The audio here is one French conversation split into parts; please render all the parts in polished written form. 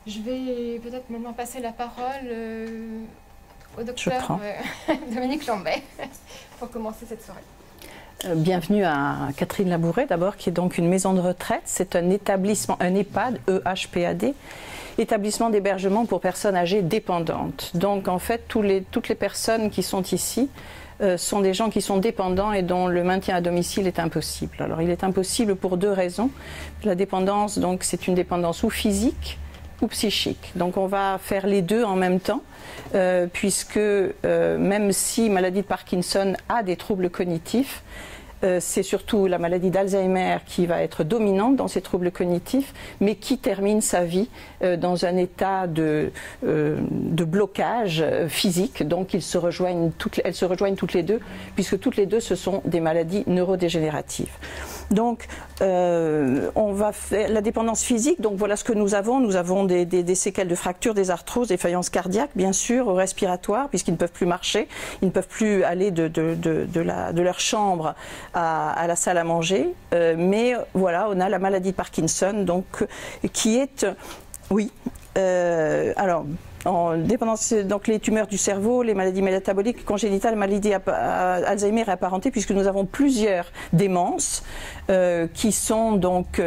Je vais peut-être maintenant passer la parole au docteur Dominique Lambet pour commencer cette soirée. Bienvenue à Catherine Labouret, d'abord, qui est donc une maison de retraite. C'est un établissement, un EHPAD, EHPAD, établissement d'hébergement pour personnes âgées dépendantes. Donc, en fait, toutes les personnes qui sont ici sont des gens qui sont dépendants et dont le maintien à domicile est impossible. Alors, il est impossible pour deux raisons. La dépendance, donc, c'est une dépendance ou physique ou psychique. Donc, on va faire les deux en même temps, puisque même si maladie de Parkinson a des troubles cognitifs, c'est surtout la maladie d'Alzheimer qui va être dominante dans ces troubles cognitifs, mais qui termine sa vie dans un état de blocage physique. Donc elles se rejoignent toutes les deux, puisque toutes les deux, ce sont des maladies neurodégénératives. Donc, on va faire la dépendance physique. Donc, voilà ce que nous avons. Nous avons des séquelles de fractures, des arthroses, des faillances cardiaques, bien sûr, respiratoires, puisqu'ils ne peuvent plus marcher. Ils ne peuvent plus aller de leur chambre à la salle à manger. Mais voilà, on a la maladie de Parkinson, donc, qui est... Oui. Alors... En dépendance, donc les tumeurs du cerveau, les maladies métaboliques congénitales, les maladies Alzheimer et apparentées, puisque nous avons plusieurs démences qui sont donc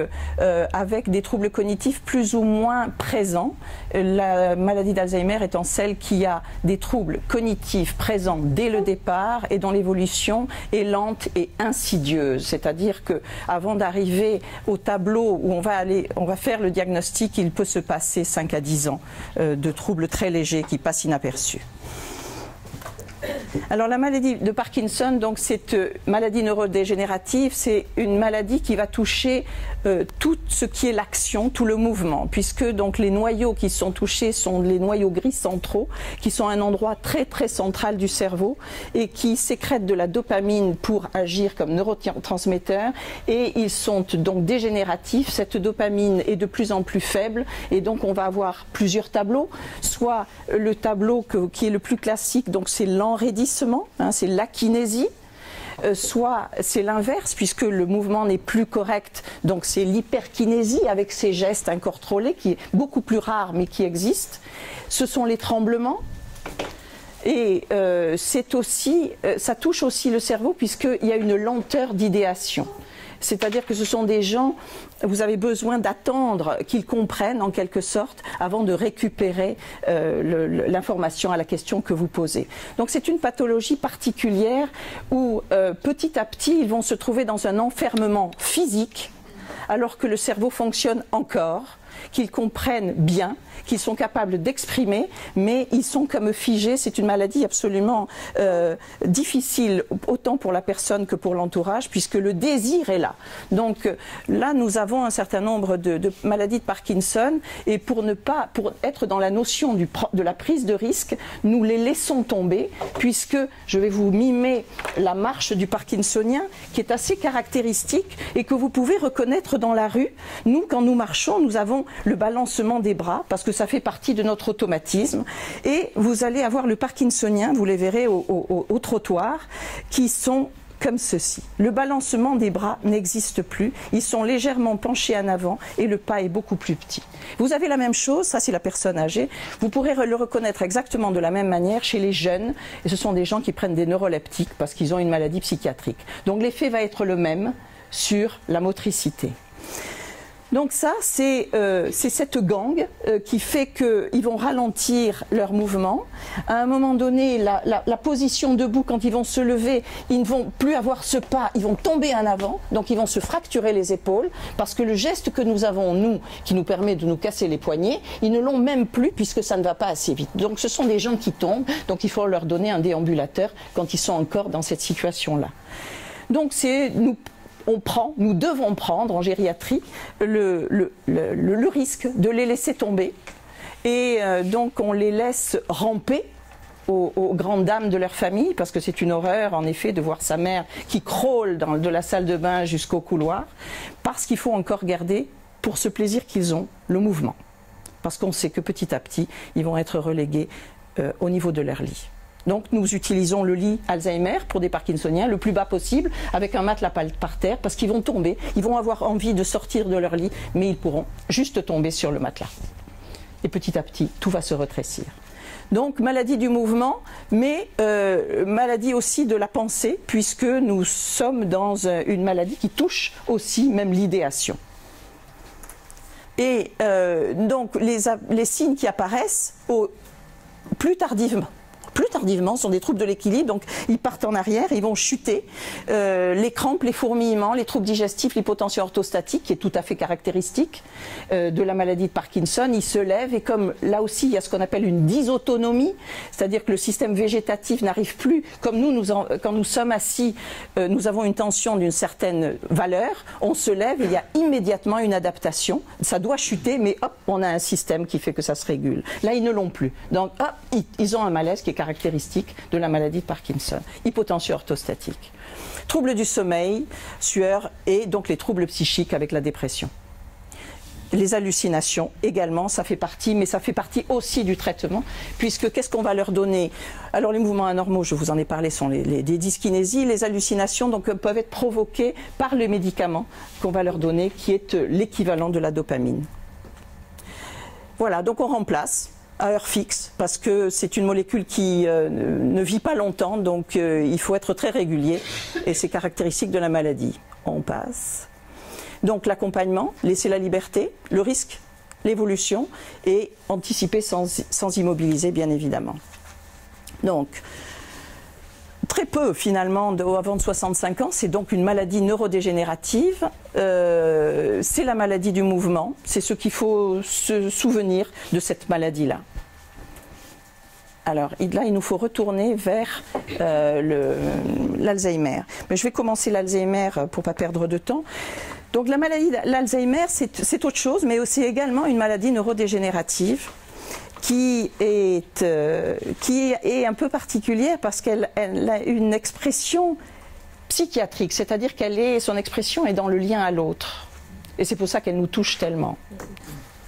avec des troubles cognitifs plus ou moins présents. La maladie d'Alzheimer étant celle qui a des troubles cognitifs présents dès le départ et dont l'évolution est lente et insidieuse. C'est-à-dire que avant d'arriver au tableau où on va faire le diagnostic, il peut se passer 5 à 10 ans de troubles très légers qui passent inaperçus. Alors la maladie de Parkinson, donc cette maladie neurodégénérative, c'est une maladie qui va toucher tout ce qui est l'action, tout le mouvement, puisque donc les noyaux qui sont touchés sont les noyaux gris centraux, qui sont un endroit très très central du cerveau et qui sécrètent de la dopamine pour agir comme neurotransmetteurs, et ils sont donc dégénératifs. Cette dopamine est de plus en plus faible et donc on va avoir plusieurs tableaux, soit le tableau qui est le plus classique, donc c'est l'enraidissement, hein, c'est l'akinésie, soit c'est l'inverse puisque le mouvement n'est plus correct, donc c'est l'hyperkinésie avec ces gestes incontrôlés qui est beaucoup plus rare mais qui existe. Ce sont les tremblements et c'est aussi, ça touche aussi le cerveau puisqu'il y a une lenteur d'idéation. C'est-à-dire que ce sont des gens, vous avez besoin d'attendre qu'ils comprennent en quelque sorte avant de récupérer l'information à la question que vous posez. Donc c'est une pathologie particulière où petit à petit ils vont se trouver dans un enfermement physique alors que le cerveau fonctionne encore, qu'ils comprennent bien, qu'ils sont capables d'exprimer, mais ils sont comme figés. C'est une maladie absolument difficile, autant pour la personne que pour l'entourage, puisque le désir est là. Donc là, nous avons un certain nombre de maladies de Parkinson, et pour être dans la notion de la prise de risque, nous les laissons tomber, puisque je vais vous mimer la marche du Parkinsonien, qui est assez caractéristique et que vous pouvez reconnaître dans la rue. Nous, quand nous marchons, nous avons le balancement des bras, parce que ça fait partie de notre automatisme, et vous allez avoir le Parkinsonien, vous les verrez au trottoir, qui sont comme ceci. Le balancement des bras n'existe plus, ils sont légèrement penchés en avant et le pas est beaucoup plus petit. Vous avez la même chose, ça c'est la personne âgée, vous pourrez le reconnaître exactement de la même manière chez les jeunes, et ce sont des gens qui prennent des neuroleptiques parce qu'ils ont une maladie psychiatrique. Donc l'effet va être le même sur la motricité. Donc ça, c'est cette gangue qui fait qu'ils vont ralentir leur mouvement. À un moment donné, la position debout, quand ils vont se lever, ils ne vont plus avoir ce pas, ils vont tomber en avant, donc ils vont se fracturer les épaules, parce que le geste que nous avons, nous, qui nous permet de nous casser les poignets, ils ne l'ont même plus puisque ça ne va pas assez vite. Donc ce sont des gens qui tombent, donc il faut leur donner un déambulateur quand ils sont encore dans cette situation-là. Donc nous devons prendre en gériatrie le risque de les laisser tomber, et donc on les laisse ramper aux grandes dames de leur famille, parce que c'est une horreur en effet de voir sa mère qui crawl de la salle de bain jusqu'au couloir, parce qu'il faut encore garder pour ce plaisir qu'ils ont le mouvement, parce qu'on sait que petit à petit ils vont être relégués au niveau de leur lit. Donc nous utilisons le lit Alzheimer pour des Parkinsoniens le plus bas possible, avec un matelas par terre, parce qu'ils vont tomber, ils vont avoir envie de sortir de leur lit, mais ils pourront juste tomber sur le matelas. et petit à petit, tout va se rétrécir. Donc maladie du mouvement, mais maladie aussi de la pensée, puisque nous sommes dans une maladie qui touche aussi même l'idéation. Et donc les signes qui apparaissent plus tardivement sont des troubles de l'équilibre, donc ils partent en arrière, ils vont chuter. Les crampes, les fourmillements, les troubles digestifs, l'hypotension orthostatique, qui est tout à fait caractéristique de la maladie de Parkinson, ils se lèvent et comme là aussi il y a ce qu'on appelle une dysautonomie, c'est-à-dire que le système végétatif n'arrive plus, comme quand nous sommes assis, nous avons une tension d'une certaine valeur, on se lève et il y a immédiatement une adaptation, ça doit chuter mais hop, on a un système qui fait que ça se régule. Là ils ne l'ont plus, donc hop, ils ont un malaise qui est caractéristique de la maladie de Parkinson. Hypotension orthostatique. Troubles du sommeil, sueur et donc les troubles psychiques avec la dépression. Les hallucinations également, ça fait partie, mais ça fait partie aussi du traitement, puisque qu'est-ce qu'on va leur donner? Alors les mouvements anormaux, je vous en ai parlé, sont des dyskinésies. Les hallucinations donc, peuvent être provoquées par le médicament qu'on va leur donner, qui est l'équivalent de la dopamine. Voilà, donc on remplace à heure fixe, parce que c'est une molécule qui ne vit pas longtemps, donc il faut être très régulier, et c'est caractéristique de la maladie. On passe. Donc l'accompagnement, laisser la liberté, le risque, l'évolution, et anticiper sans immobiliser, bien évidemment. Donc, très peu finalement, avant de 65 ans, c'est donc une maladie neurodégénérative, c'est la maladie du mouvement, c'est ce qu'il faut se souvenir de cette maladie-là. Alors là, il nous faut retourner vers l'Alzheimer. Mais je vais commencer l'Alzheimer pour ne pas perdre de temps. Donc la maladie d'Alzheimer, c'est autre chose, mais c'est également une maladie neurodégénérative qui est un peu particulière parce qu'elle a une expression psychiatrique, c'est-à-dire son expression est dans le lien à l'autre. Et c'est pour ça qu'elle nous touche tellement.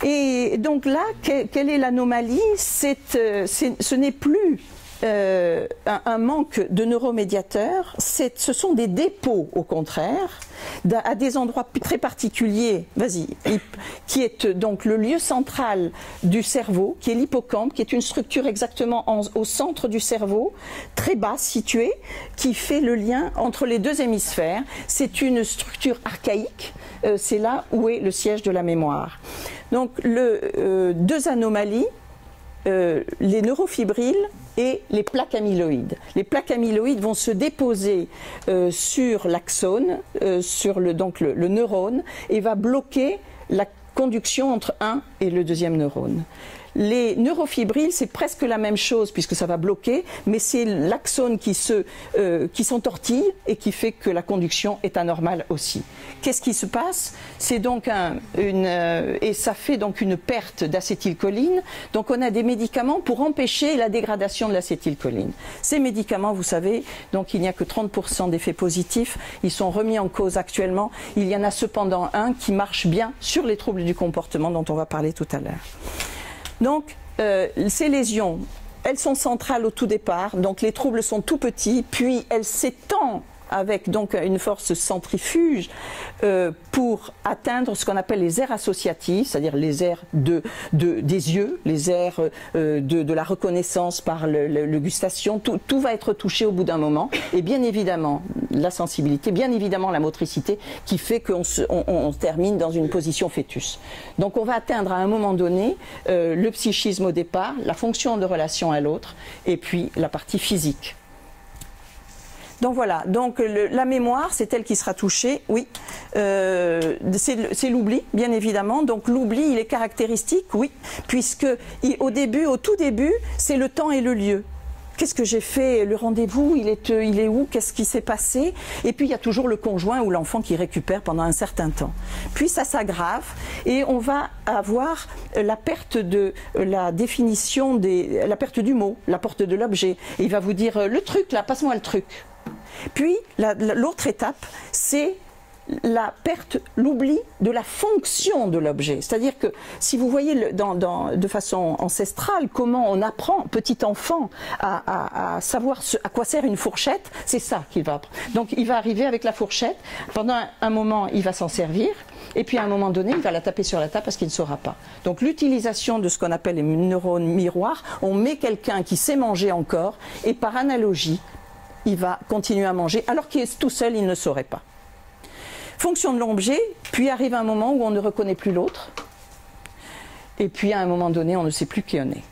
Et donc là, quelle est l'anomalie? Ce n'est plus un manque de neuromédiateurs, ce sont des dépôts au contraire, à des endroits très particuliers, qui est donc le lieu central du cerveau, qui est l'hippocampe, qui est une structure exactement au centre du cerveau, très bas située, qui fait le lien entre les deux hémisphères. C'est une structure archaïque, c'est là où est le siège de la mémoire. Donc deux anomalies, les neurofibrilles et les plaques amyloïdes. Les plaques amyloïdes vont se déposer sur l'axone, sur le neurone, et va bloquer la conduction entre un et le deuxième neurone. Les neurofibrilles, c'est presque la même chose puisque ça va bloquer, mais c'est l'axone qui s'entortille et qui fait que la conduction est anormale aussi. Qu'est-ce qui se passe? C'est donc et ça fait donc une perte d'acétylcholine. Donc on a des médicaments pour empêcher la dégradation de l'acétylcholine. Ces médicaments, vous savez, donc il n'y a que 30% d'effets positifs. Ils sont remis en cause actuellement. Il y en a cependant un qui marche bien sur les troubles du comportement dont on va parler tout à l'heure. Donc, ces lésions, elles sont centrales au tout départ, donc les troubles sont tout petits, puis elles s'étendent avec donc une force centrifuge pour atteindre ce qu'on appelle les aires associatives, c'est-à-dire les aires des yeux, les aires de la reconnaissance par le gustation, tout va être touché au bout d'un moment, et bien évidemment la sensibilité, bien évidemment la motricité qui fait qu'on termine dans une position fœtus. Donc on va atteindre à un moment donné le psychisme au départ, la fonction de relation à l'autre, et puis la partie physique. Donc voilà, donc la mémoire, c'est elle qui sera touchée, oui. C'est l'oubli, bien évidemment. Donc l'oubli, il est caractéristique, oui, puisque au tout début, c'est le temps et le lieu. Qu'est-ce que j'ai fait? Le rendez-vous, il est où? Qu'est-ce qui s'est passé? Et puis il y a toujours le conjoint ou l'enfant qui récupère pendant un certain temps. Puis ça s'aggrave et on va avoir la perte de la définition, la perte du mot, la perte de l'objet. Et il va vous dire le truc là, passe-moi le truc. Puis l'autre étape, c'est la perte, l'oubli de la fonction de l'objet. C'est-à-dire que si vous voyez de façon ancestrale comment on apprend, petit enfant, à savoir à quoi sert une fourchette, c'est ça qu'il va apprendre. Donc il va arriver avec la fourchette, pendant un moment il va s'en servir, et puis à un moment donné il va la taper sur la table parce qu'il ne saura pas. Donc l'utilisation de ce qu'on appelle les neurones miroirs, on met quelqu'un qui sait manger encore, et par analogie, il va continuer à manger, alors qu'il est tout seul, il ne saurait pas. Fonction de l'objet, puis arrive un moment où on ne reconnaît plus l'autre, et puis à un moment donné, on ne sait plus qui on est.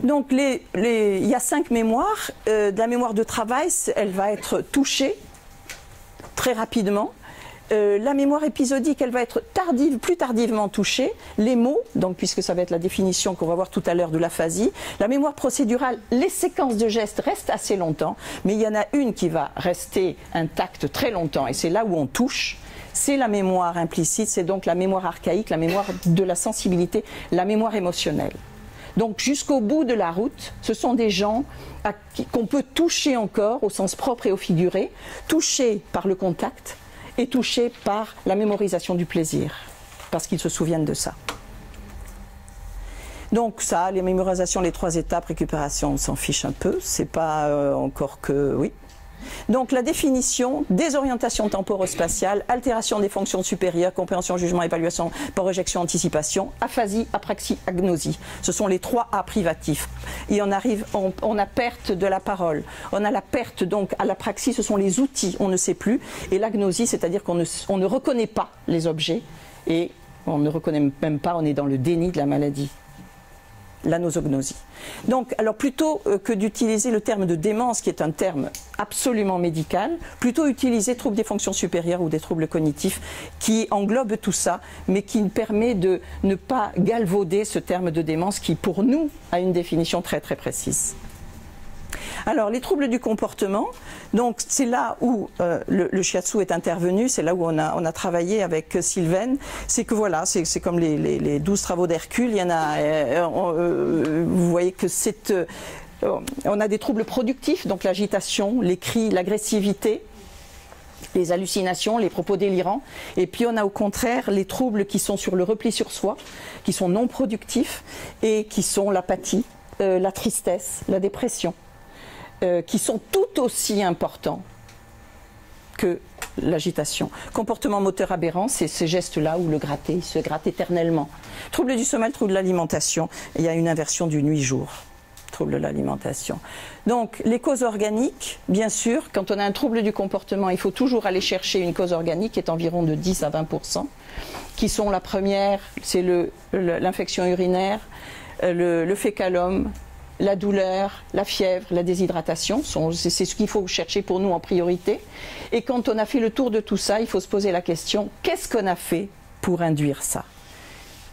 Donc il y a 5 mémoires. La mémoire de travail, elle va être touchée très rapidement. La mémoire épisodique, elle va être plus tardivement touchée. Les mots, donc puisque ça va être la définition qu'on va voir tout à l'heure de l'aphasie. La mémoire procédurale, les séquences de gestes restent assez longtemps, mais il y en a une qui va rester intacte très longtemps, et c'est là où on touche. C'est la mémoire implicite, c'est donc la mémoire archaïque, la mémoire de la sensibilité, la mémoire émotionnelle. Donc jusqu'au bout de la route, ce sont des gens qu'on peut toucher encore, au sens propre et au figuré, toucher par le contact, et touché par la mémorisation du plaisir, parce qu'ils se souviennent de ça. Donc ça, les mémorisations, les 3 étapes, récupération, on s'en fiche un peu, c'est pas encore que... oui. Donc la définition, désorientation temporo-spatiale, altération des fonctions supérieures, compréhension, jugement, évaluation, projection, anticipation, aphasie, apraxie, agnosie. Ce sont les 3 A privatifs. Et on a perte de la parole. On a la perte donc à l'apraxie, ce sont les outils, on ne sait plus. Et l'agnosie, c'est-à-dire qu'on ne reconnaît pas les objets et on ne reconnaît même pas, on est dans le déni de la maladie. La nosognosie. Donc, alors plutôt que d'utiliser le terme de démence, qui est un terme absolument médical, plutôt utiliser troubles des fonctions supérieures ou des troubles cognitifs qui englobent tout ça, mais qui permet de ne pas galvauder ce terme de démence qui, pour nous, a une définition très très précise. Alors, les troubles du comportement, donc c'est là où le shiatsu est intervenu, c'est là où on a travaillé avec Sylvaine. C'est que voilà, c'est comme les 12 travaux d'Hercule, il y en a, vous voyez que on a des troubles productifs, donc l'agitation, les cris, l'agressivité, les hallucinations, les propos délirants. Et puis on a au contraire les troubles qui sont sur le repli sur soi, qui sont non productifs et qui sont l'apathie, la tristesse, la dépression. Qui sont tout aussi importants que l'agitation. Comportement moteur aberrant, c'est ces gestes-là où le gratter, il se gratte éternellement. Trouble du sommeil, trouble de l'alimentation, il y a une inversion du nuit-jour. Trouble de l'alimentation. Donc, les causes organiques, bien sûr, quand on a un trouble du comportement, il faut toujours aller chercher une cause organique qui est environ de 10 à 20%, qui sont la première, c'est l'infection urinaire, le fécalome, la douleur, la fièvre, la déshydratation, c'est ce qu'il faut chercher pour nous en priorité. Et quand on a fait le tour de tout ça, il faut se poser la question, qu'est-ce qu'on a fait pour induire ça?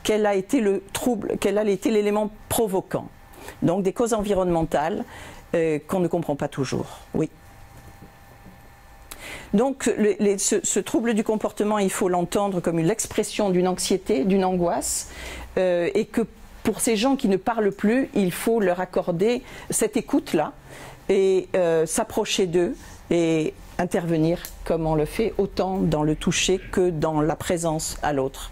Quel a été le trouble, quel a été l'élément provoquant? Donc des causes environnementales qu'on ne comprend pas toujours. Oui. Donc ce trouble du comportement, il faut l'entendre comme l'expression d'une anxiété, d'une angoisse, et que pour ces gens qui ne parlent plus, il faut leur accorder cette écoute-là et s'approcher d'eux et intervenir comme on le fait, autant dans le toucher que dans la présence à l'autre.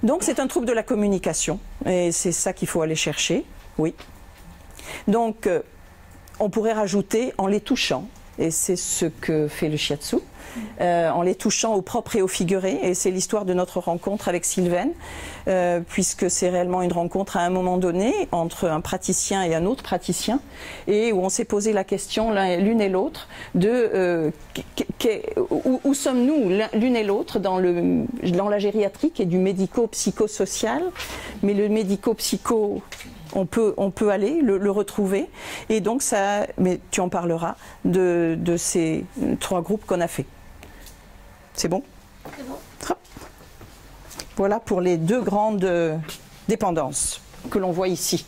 Donc c'est un trouble de la communication et c'est ça qu'il faut aller chercher, oui. Donc on pourrait rajouter en les touchant, et c'est ce que fait le shiatsu, en les touchant au propre et au figuré, et c'est l'histoire de notre rencontre avec Sylvaine, puisque c'est réellement une rencontre à un moment donné entre un praticien et un autre praticien, et où on s'est posé la question l'une et l'autre de où sommes-nous l'une et l'autre dans la gériatrie qui est du médico-psychosocial, mais le médico-psycho, on peut aller le retrouver, et donc ça, mais tu en parleras de ces 3 groupes qu'on a fait. C'est bon? C'est bon. Voilà pour les 2 grandes dépendances que l'on voit ici.